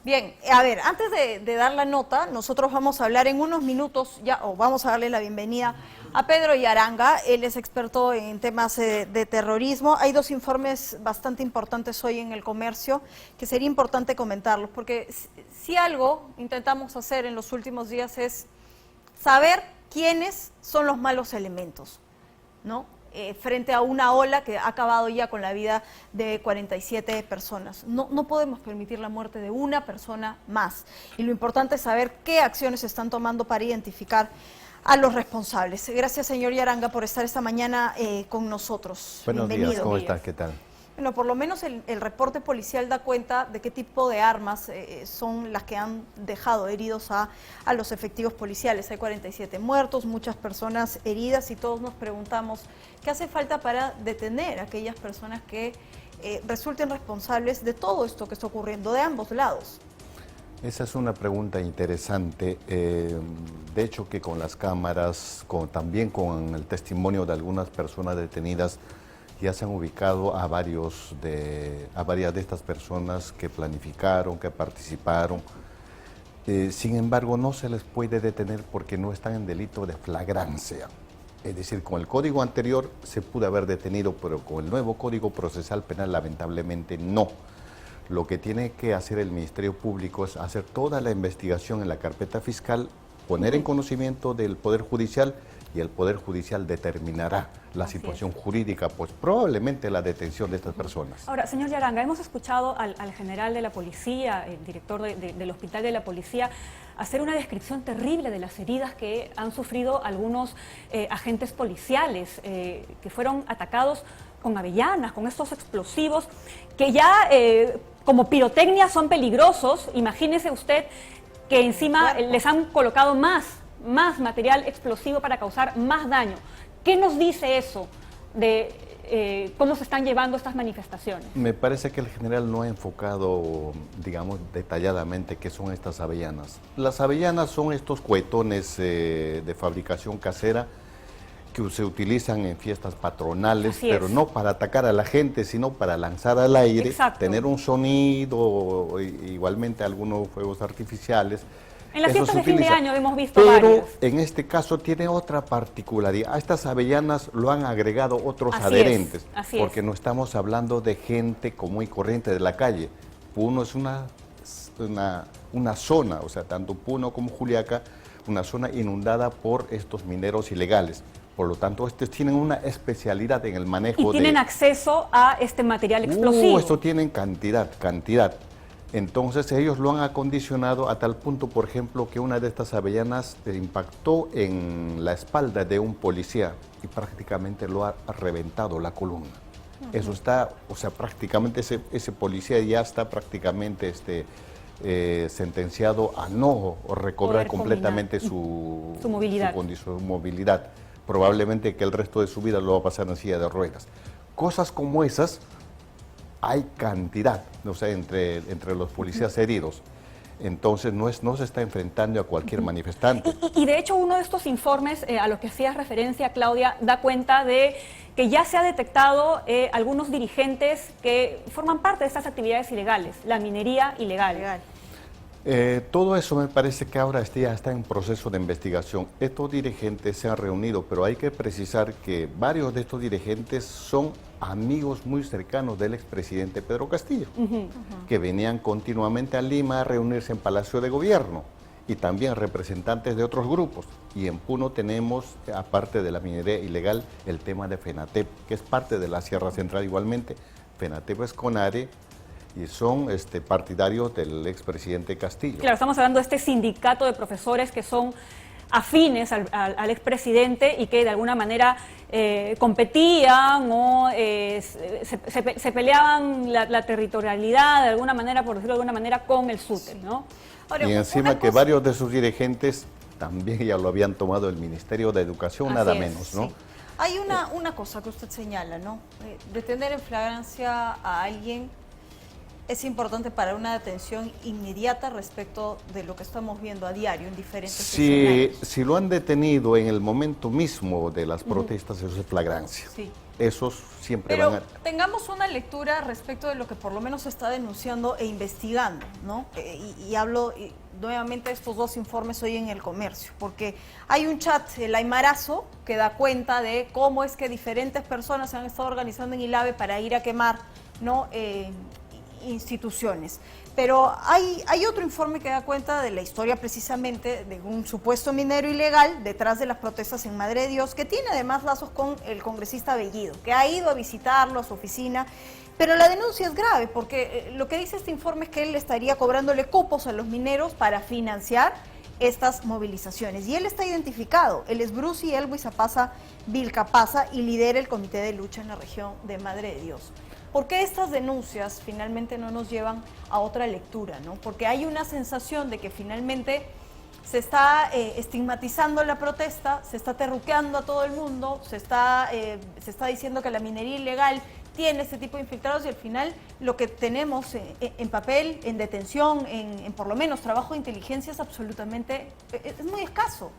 Bien, a ver, antes de dar la nota, nosotros vamos a hablar en unos minutos ya, o vamos a darle la bienvenida a Pedro Yaranga. Él es experto en temas de terrorismo. Hay dos informes bastante importantes hoy en El Comercio que sería importante comentarlos, porque si algo intentamos hacer en los últimos días es saber quiénes son los malos elementos, ¿no? Frente a una ola que ha acabado ya con la vida de 47 personas. No podemos permitir la muerte de una persona más. Y lo importante es saber qué acciones se están tomando para identificar a los responsables. Gracias, señor Yaranga, por estar esta mañana con nosotros. Buenos Bienvenido. días, ¿cómo estás? ¿Qué tal? Bueno, por lo menos el reporte policial da cuenta de qué tipo de armas son las que han dejado heridos a los efectivos policiales. Hay 47 muertos, muchas personas heridas y todos nos preguntamos qué hace falta para detener a aquellas personas que resulten responsables de todo esto que está ocurriendo de ambos lados. Esa es una pregunta interesante. De hecho, que con las cámaras, también con el testimonio de algunas personas detenidas, ya se han ubicado a varias de estas personas que planificaron, que participaron. Sin embargo, no se les puede detener porque no están en delito de flagrancia. Es decir, con el código anterior se pudo haber detenido, pero con el nuevo Código Procesal Penal lamentablemente no. Lo que tiene que hacer el Ministerio Público es hacer toda la investigación en la carpeta fiscal, poner en conocimiento del Poder Judicial, y el Poder Judicial determinará la situación jurídica, pues probablemente la detención de estas personas. Ahora, señor Yaranga, hemos escuchado al general de la policía, el director del hospital de la policía, hacer una descripción terrible de las heridas que han sufrido algunos agentes policiales que fueron atacados con avellanas, con estos explosivos, que ya como pirotecnia son peligrosos. Imagínese usted que encima les han colocado más material explosivo para causar más daño. ¿Qué nos dice eso de cómo se están llevando estas manifestaciones? Me parece que el general no ha enfocado, digamos, detalladamente qué son estas avellanas. Las avellanas son estos cohetones de fabricación casera que se utilizan en fiestas patronales, pero no para atacar a la gente, sino para lanzar al aire, tener un sonido, igualmente algunos fuegos artificiales. En las fiestas de fin de año hemos visto pero varias. En este caso tiene otra particularidad. A estas avellanas lo han agregado otros adherentes, porque no estamos hablando de gente común y corriente de la calle. Puno es una zona, o sea, tanto Puno como Juliaca, una zona inundada por estos mineros ilegales. Por lo tanto, estos tienen una especialidad en el manejo. ¿Y tienen acceso a este material explosivo? Esto tienen cantidad. Entonces ellos lo han acondicionado a tal punto, por ejemplo, que una de estas avellanas impactó en la espalda de un policía y prácticamente lo ha reventado la columna. Eso está, o sea, prácticamente ese policía ya está prácticamente sentenciado a no recobrar completamente su movilidad. Probablemente que el resto de su vida lo va a pasar en silla de ruedas. Cosas como esas hay cantidad, o sea, entre los policías heridos. Entonces no se está enfrentando a cualquier manifestante. Y de hecho uno de estos informes a los que hacías referencia, Claudia, da cuenta de que ya se ha detectado algunos dirigentes que forman parte de estas actividades ilegales, la minería ilegal. Todo eso me parece que ahora ya está en proceso de investigación. Estos dirigentes se han reunido, pero hay que precisar que varios de estos dirigentes son amigos muy cercanos del expresidente Pedro Castillo, que venían continuamente a Lima a reunirse en Palacio de Gobierno, y también representantes de otros grupos. Y en Puno tenemos, aparte de la minería ilegal, el tema de FENATEP, que es parte de la Sierra Central igualmente. FENATEP es CONARE, y son partidarios del expresidente Castillo. Claro, estamos hablando de este sindicato de profesores que son afines al expresidente y que de alguna manera competían o se peleaban la territorialidad de alguna manera, por decirlo de alguna manera, con el SUTEL, ¿no? Ahora, y encima que varios de sus dirigentes también ya lo habían tomado el Ministerio de Educación, nada menos, ¿no? Sí. Hay una cosa que usted señala, ¿no? Detener en flagrancia a alguien es importante para una atención inmediata respecto de lo que estamos viendo a diario en diferentes escenarios. Si lo han detenido en el momento mismo de las protestas, eso es flagrancia. Sí. Esos siempre Pero van a... tengamos una lectura respecto de lo que por lo menos se está denunciando e investigando, ¿no? Y hablo nuevamente de estos dos informes hoy en El Comercio, porque hay un chat, el Aymarazo, que da cuenta de cómo es que diferentes personas se han estado organizando en Ilave para ir a quemar, ¿no? Instituciones. Pero hay otro informe que da cuenta de la historia precisamente de un supuesto minero ilegal detrás de las protestas en Madre de Dios, que tiene además lazos con el congresista Bellido, que ha ido a visitarlo a su oficina. Pero la denuncia es grave porque lo que dice este informe es que él estaría cobrándole cupos a los mineros para financiar estas movilizaciones. Y él está identificado, él es Bruce Elwis Apaza Vilcapasa y lidera el Comité de Lucha en la región de Madre de Dios. ¿Por qué estas denuncias finalmente no nos llevan a otra lectura, ¿no? Porque hay una sensación de que finalmente se está estigmatizando la protesta, se está terruqueando a todo el mundo, se está diciendo que la minería ilegal tiene este tipo de infiltrados y al final lo que tenemos en papel, en detención, en por lo menos trabajo de inteligencia es absolutamente, es muy escaso.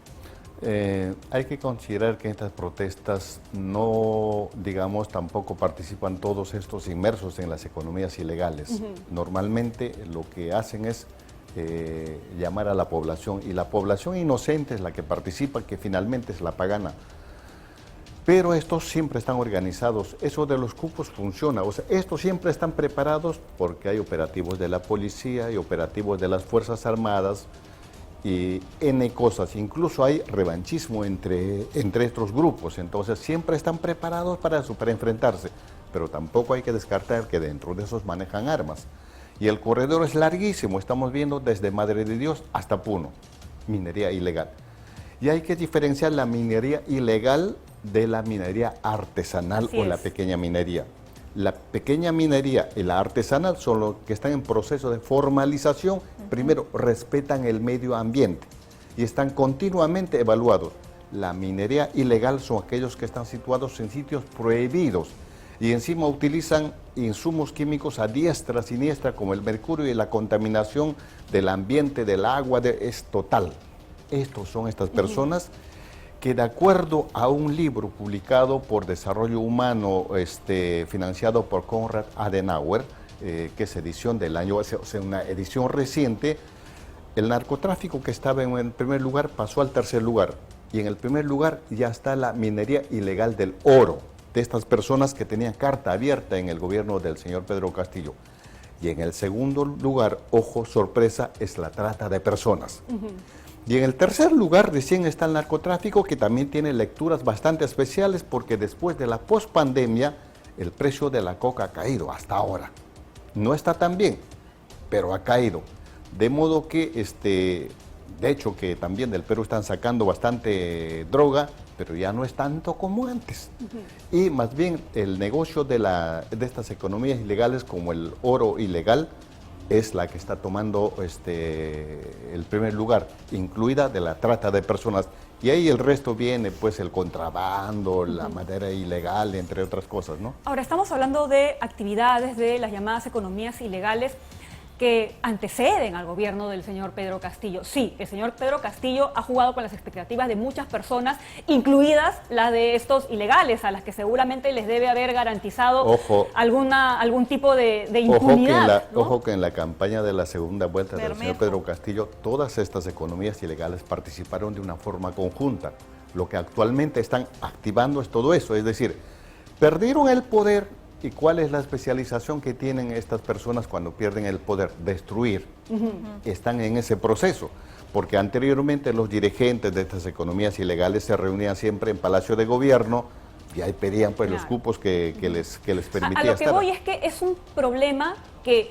Hay que considerar que en estas protestas no, digamos, tampoco participan todos estos inmersos en las economías ilegales. Normalmente lo que hacen es llamar a la población, y la población inocente es la que participa, que finalmente es la pagana. Pero estos siempre están organizados, eso de los cupos funciona, o sea, estos siempre están preparados porque hay operativos de la policía, hay operativos de las Fuerzas Armadas, y N cosas, incluso hay revanchismo entre estos grupos, entonces siempre están preparados para eso, para enfrentarse, pero tampoco hay que descartar que dentro de esos manejan armas. Y el corredor es larguísimo, estamos viendo desde Madre de Dios hasta Puno, minería ilegal. Y hay que diferenciar la minería ilegal de la minería artesanal o la pequeña minería. La pequeña minería y la artesanal son los que están en proceso de formalización. Primero, respetan el medio ambiente y están continuamente evaluados. La minería ilegal son aquellos que están situados en sitios prohibidos y encima utilizan insumos químicos a diestra, siniestra, como el mercurio, y la contaminación del ambiente, del agua, es total. Estos son estas personas que, de acuerdo a un libro publicado por Desarrollo Humano, financiado por Konrad Adenauer, que es edición del año, o sea, una edición reciente, el narcotráfico que estaba en el primer lugar pasó al tercer lugar, y en el primer lugar ya está la minería ilegal del oro, de estas personas que tenían carta abierta en el gobierno del señor Pedro Castillo. Y en el segundo lugar, ojo, sorpresa, es la trata de personas. Y en el tercer lugar recién está el narcotráfico, que también tiene lecturas bastante especiales, porque después de la pospandemia el precio de la coca ha caído hasta ahora. No está tan bien, pero ha caído. De modo que, de hecho, que también del Perú están sacando bastante droga, pero ya no es tanto como antes. Y más bien el negocio de estas economías ilegales, como el oro ilegal, es la que está tomando el primer lugar, incluida de la trata de personas. Y ahí el resto viene, pues, el contrabando, la madera ilegal, entre otras cosas, ¿no? Ahora, estamos hablando de actividades de las llamadas economías ilegales que anteceden al gobierno del señor Pedro Castillo. Sí, el señor Pedro Castillo ha jugado con las expectativas de muchas personas, incluidas las de estos ilegales, a las que seguramente les debe haber garantizado algún tipo de impunidad. Ojo que en la campaña de la segunda vuelta del señor Pedro Castillo, todas estas economías ilegales participaron de una forma conjunta. Lo que actualmente están activando es todo eso, es decir, perdieron el poder. ¿Y cuál es la especialización que tienen estas personas cuando pierden el poder? Destruir. Están en ese proceso, porque anteriormente los dirigentes de estas economías ilegales se reunían siempre en Palacio de Gobierno y ahí pedían, pues, los cupos que les permitían a lo que estar. voy es que es un problema que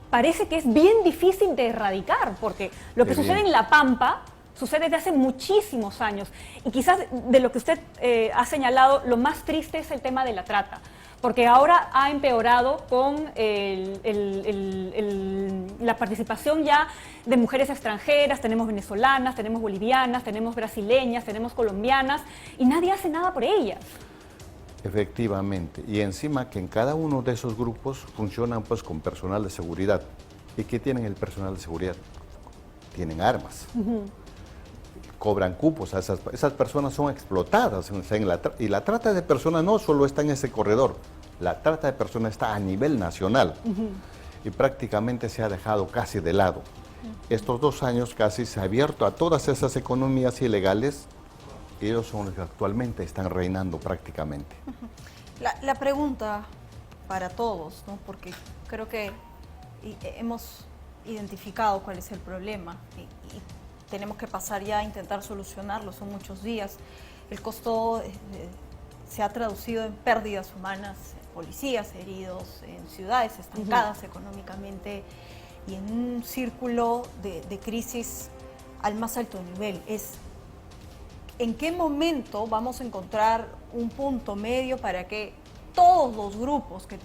parece que es bien difícil de erradicar, porque lo que sucede en La Pampa sucede desde hace muchísimos años, y quizás de lo que usted ha señalado, lo más triste es el tema de la trata, porque ahora ha empeorado con la participación ya de mujeres extranjeras. Tenemos venezolanas, tenemos bolivianas, tenemos brasileñas, tenemos colombianas, y nadie hace nada por ellas. Efectivamente, y encima que en cada uno de esos grupos funcionan pues con personal de seguridad. ¿Y qué tienen el personal de seguridad? Tienen armas, cobran cupos, esas personas son explotadas y la trata de personas no solo está en ese corredor, la trata de personas está a nivel nacional y prácticamente se ha dejado casi de lado. Estos 2 años casi se ha abierto a todas esas economías ilegales. Ellos son los que actualmente están reinando prácticamente. La pregunta para todos, ¿no? Porque creo que hemos identificado cuál es el problema y tenemos que pasar ya a intentar solucionarlo, son muchos días. El costo se ha traducido en pérdidas humanas, policías heridos, en ciudades estancadas económicamente y en un círculo de crisis al más alto nivel. ¿En qué momento vamos a encontrar un punto medio para que todos los grupos que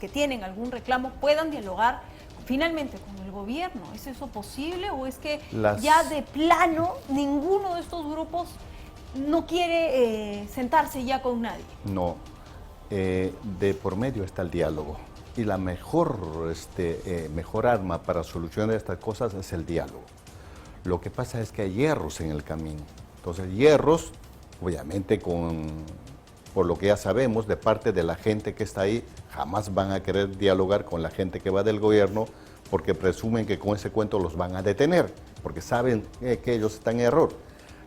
tienen algún reclamo puedan dialogar finalmente con el gobierno? ¿Es eso posible o es que ya de plano ninguno de estos grupos no quiere sentarse ya con nadie? No, de por medio está el diálogo y la mejor arma para solucionar estas cosas es el diálogo. Lo que pasa es que hay hierros en el camino. Entonces, hierros, obviamente, por lo que ya sabemos, de parte de la gente que está ahí, jamás van a querer dialogar con la gente que va del gobierno, porque presumen que con ese cuento los van a detener, porque saben que ellos están en error.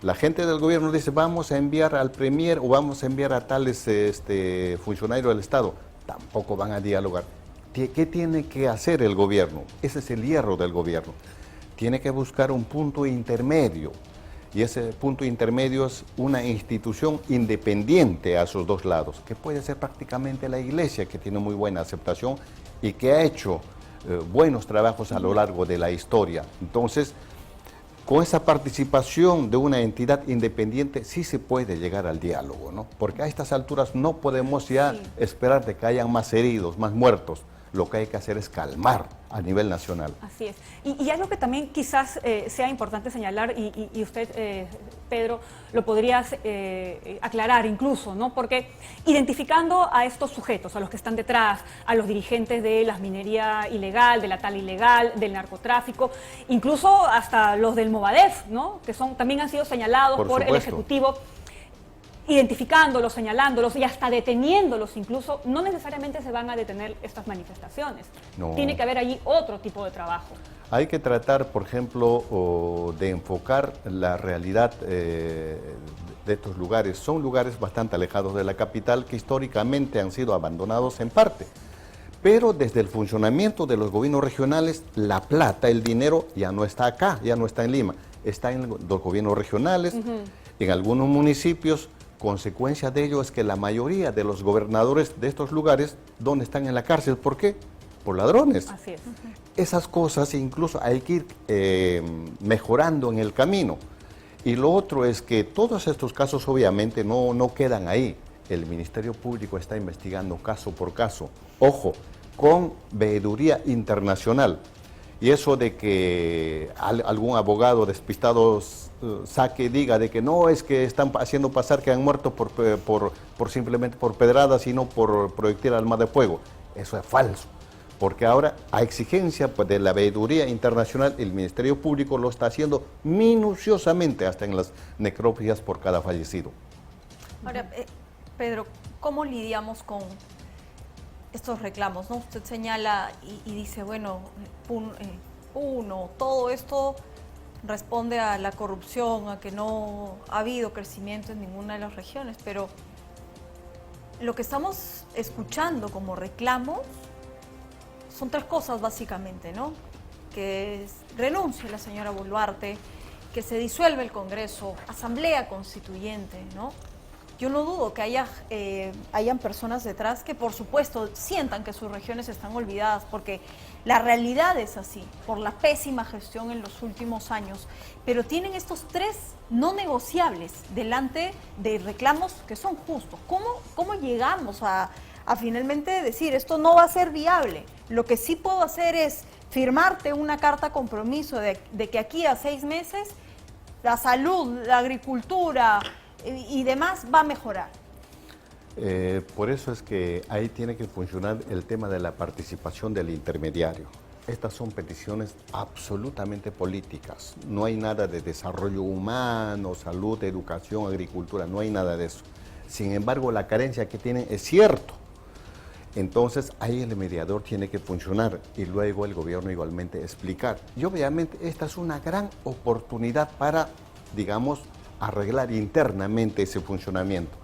La gente del gobierno dice, vamos a enviar al premier o vamos a enviar a tales funcionarios del Estado. Tampoco van a dialogar. ¿Qué tiene que hacer el gobierno? Ese es el hierro del gobierno. Tiene que buscar un punto intermedio. Y ese punto intermedio es una institución independiente a esos dos lados, que puede ser prácticamente la Iglesia, que tiene muy buena aceptación y que ha hecho buenos trabajos a lo largo de la historia. Entonces, con esa participación de una entidad independiente sí se puede llegar al diálogo, ¿no? Porque a estas alturas no podemos ya esperar de que hayan más heridos, más muertos. Lo que hay que hacer es calmar a nivel nacional. Así es. Y algo que también quizás sea importante señalar, y usted, Pedro, lo podrías aclarar incluso, ¿no? Porque identificando a estos sujetos, a los que están detrás, a los dirigentes de la minería ilegal, de la tala ilegal, del narcotráfico, incluso hasta los del Movadef, ¿no? Que también han sido señalados por el Ejecutivo, identificándolos, señalándolos y hasta deteniéndolos incluso, no necesariamente se van a detener estas manifestaciones. No. Tiene que haber allí otro tipo de trabajo. Hay que tratar, por ejemplo, de enfocar la realidad de estos lugares. Son lugares bastante alejados de la capital que históricamente han sido abandonados en parte. Pero desde el funcionamiento de los gobiernos regionales, la plata, el dinero ya no está acá, ya no está en Lima, está en los gobiernos regionales, en algunos municipios. Consecuencia de ello es que la mayoría de los gobernadores de estos lugares, ¿dónde están en la cárcel? ¿Por qué? Por ladrones. Así es. Esas cosas incluso hay que ir mejorando en el camino. Y lo otro es que todos estos casos obviamente no quedan ahí. El Ministerio Público está investigando caso por caso. Ojo, con veeduría internacional. Y eso de que algún abogado despistado saque y diga de que no, es que están haciendo pasar que han muerto simplemente por pedradas y no por proyectil arma de fuego. Eso es falso, porque ahora a exigencia de la veeduría internacional el Ministerio Público lo está haciendo minuciosamente hasta en las necropias por cada fallecido. Ahora, Pedro, ¿cómo lidiamos con estos reclamos, ¿no? Usted señala y dice, bueno, todo esto responde a la corrupción, a que no ha habido crecimiento en ninguna de las regiones, pero lo que estamos escuchando como reclamos son 3 cosas básicamente, ¿no? Que renuncie la señora Boluarte, que se disuelva el Congreso, asamblea constituyente, ¿no? Yo no dudo que hayan personas detrás que, por supuesto, sientan que sus regiones están olvidadas, porque la realidad es así, por la pésima gestión en los últimos años. Pero tienen estos 3 no negociables delante de reclamos que son justos. ¿Cómo llegamos a finalmente decir esto no va a ser viable? Lo que sí puedo hacer es firmarte una carta compromiso de que aquí a 6 meses la salud, la agricultura y demás va a mejorar. Por eso es que ahí tiene que funcionar el tema de la participación del intermediario. Estas son peticiones absolutamente políticas. No hay nada de desarrollo humano, salud, educación, agricultura, no hay nada de eso. Sin embargo, la carencia que tienen es cierto. Entonces, ahí el mediador tiene que funcionar y luego el gobierno igualmente explicar. Y obviamente esta es una gran oportunidad para, digamos, arreglar internamente ese funcionamiento.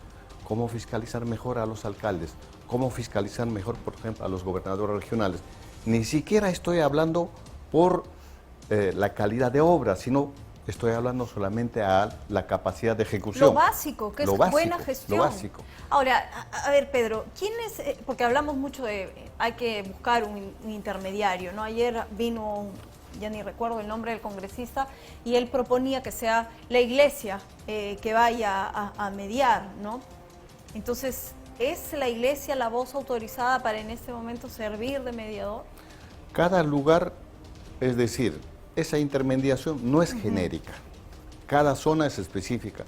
Cómo fiscalizar mejor a los alcaldes, cómo fiscalizar mejor, por ejemplo, a los gobernadores regionales. Ni siquiera estoy hablando por la calidad de obra, sino estoy hablando solamente a la capacidad de ejecución. Lo básico, que es buena gestión. Lo básico. Ahora, a ver, Pedro, ¿quién es? Porque hablamos mucho de hay que buscar un intermediario, ¿no? Ayer vino, ya ni recuerdo el nombre del congresista, y él proponía que sea la iglesia que vaya a mediar, ¿no? Entonces, ¿es la iglesia la voz autorizada para en este momento servir de mediador? Cada lugar, es decir, esa intermediación no es genérica, cada zona es específica.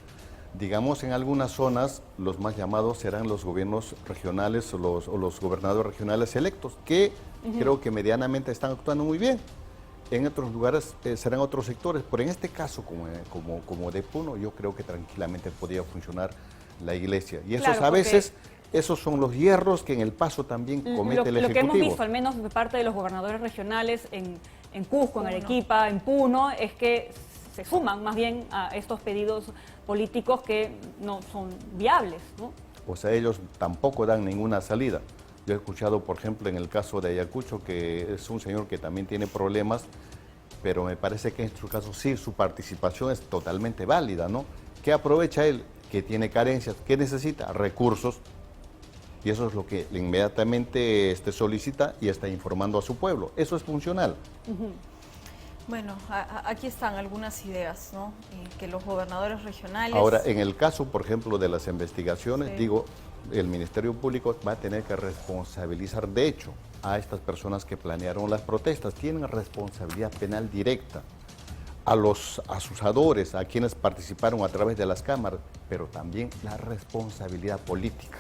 Digamos, en algunas zonas los más llamados serán los gobiernos regionales o los gobernadores regionales electos, que creo que medianamente están actuando muy bien. En otros lugares serán otros sectores, pero en este caso, como de Puno, yo creo que tranquilamente podría funcionar la iglesia. Y esos claro, a veces, esos son los hierros que en el paso también comete el Ejecutivo. Lo que hemos visto, al menos de parte de los gobernadores regionales en Cusco, en Arequipa, en Puno, es que se suman más bien a estos pedidos políticos que no son viables, ¿no? O sea, ellos tampoco dan ninguna salida. Yo he escuchado, por ejemplo, en el caso de Ayacucho, que es un señor que también tiene problemas, pero me parece que en su caso sí, su participación es totalmente válida, ¿no? ¿Qué aprovecha él? Que tiene carencias, ¿qué necesita? Recursos. Y eso es lo que inmediatamente solicita y está informando a su pueblo. Eso es funcional. Bueno, aquí están algunas ideas, ¿no? Que los gobernadores regionales... Ahora, en el caso, por ejemplo, de las investigaciones, digo, el Ministerio Público va a tener que responsabilizar, de hecho, a estas personas que planearon las protestas. Tienen responsabilidad penal directa. A los asusadores, a quienes participaron a través de las cámaras, pero también la responsabilidad política.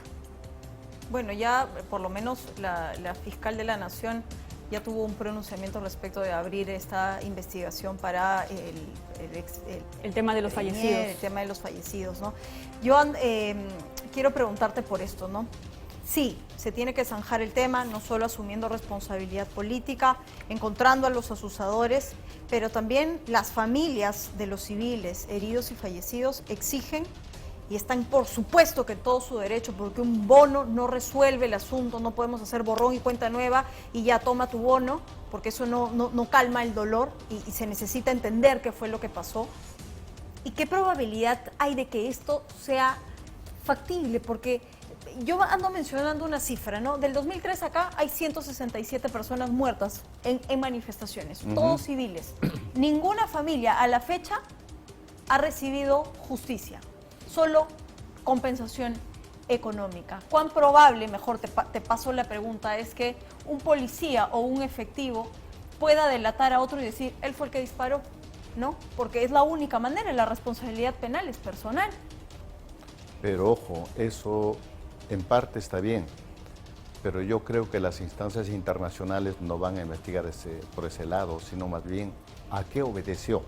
Bueno, ya por lo menos la fiscal de la Nación ya tuvo un pronunciamiento respecto de abrir esta investigación para el tema de los fallecidos. El tema de los fallecidos, ¿no? Yo quiero preguntarte por esto, ¿no? Sí, se tiene que zanjar el tema, no solo asumiendo responsabilidad política, encontrando a los asusadores, pero también las familias de los civiles heridos y fallecidos exigen y están por supuesto que en todo su derecho, porque un bono no resuelve el asunto, no podemos hacer borrón y cuenta nueva y ya toma tu bono, porque eso no calma el dolor y se necesita entender qué fue lo que pasó. ¿Y qué probabilidad hay de que esto sea factible? Porque yo ando mencionando una cifra, ¿no? Del 2003 acá hay 167 personas muertas en manifestaciones, todos civiles. Ninguna familia a la fecha ha recibido justicia, solo compensación económica. ¿Cuán probable, mejor te paso la pregunta, es que un policía o un efectivo pueda delatar a otro y decir, él fue el que disparó? ¿No? Porque es la única manera, la responsabilidad penal es personal. Pero ojo, eso en parte está bien, pero yo creo que las instancias internacionales no van a investigar por ese lado, sino más bien a qué obedeció.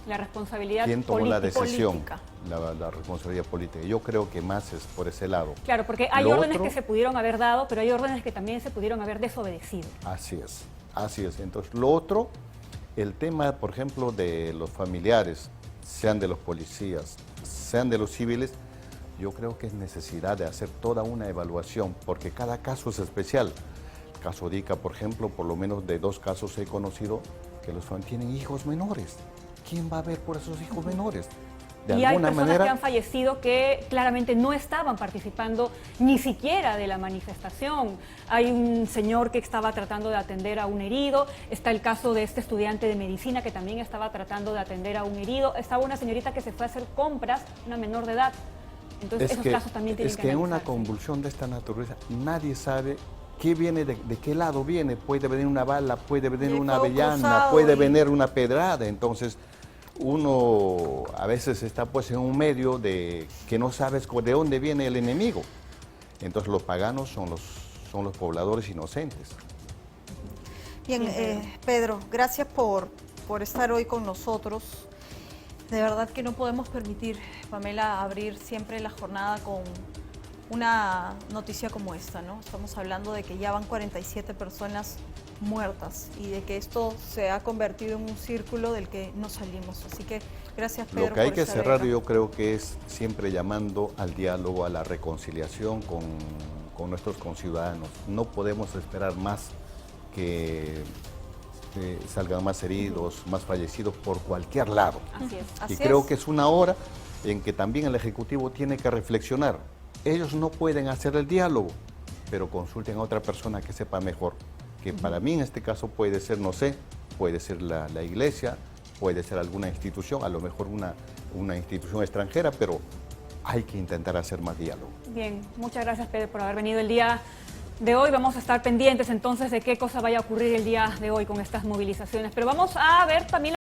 La responsabilidad política. ¿Quién tomó la decisión? Política. La responsabilidad política. Yo creo que más es por ese lado. Claro, porque hay órdenes que se pudieron haber dado, pero hay órdenes que también se pudieron haber desobedecido. Así es, así es. Entonces, lo otro, el tema, por ejemplo, de los familiares, sean de los policías, sean de los civiles, yo creo que es necesidad de hacer toda una evaluación, porque cada caso es especial. El caso de Ica, por ejemplo, por lo menos de 2 casos he conocido que los familiares tienen hijos menores. ¿Quién va a ver por esos hijos menores? Y hay personas que han fallecido que claramente no estaban participando ni siquiera de la manifestación. Hay un señor que estaba tratando de atender a un herido, está el caso de este estudiante de medicina que también estaba tratando de atender a un herido, estaba una señorita que se fue a hacer compras, una menor de edad. Entonces esos casos también tienen que analizarse. En una analizarse. convulsión de esta naturaleza nadie sabe qué viene, de qué lado viene. Puede venir una bala, puede venir una avellana, puede venir una pedrada. Entonces uno a veces está pues en un medio de que no sabes de dónde viene el enemigo. Entonces los paganos son los pobladores inocentes. Bien, Pedro, gracias por estar hoy con nosotros. De verdad que no podemos permitir, Pamela, abrir siempre la jornada con una noticia como esta, ¿no? Estamos hablando de que ya van 47 personas muertas y de que esto se ha convertido en un círculo del que no salimos. Así que gracias, Pedro. Lo que hay por que estar cerrar, acá. yo creo que es siempre llamando al diálogo, a la reconciliación con nuestros conciudadanos. No podemos esperar más que salgan más heridos, más fallecidos por cualquier lado. Así es. Así Y creo es. que es una hora en que también el Ejecutivo tiene que reflexionar. Ellos no pueden hacer el diálogo, pero consulten a otra persona que sepa mejor. Que para mí en este caso puede ser, no sé, puede ser la iglesia, puede ser alguna institución, a lo mejor una institución extranjera, pero hay que intentar hacer más diálogo. Bien, muchas gracias, Pedro, por haber venido el día de hoy. Vamos a estar pendientes entonces de qué cosa vaya a ocurrir el día de hoy con estas movilizaciones. Pero vamos a ver también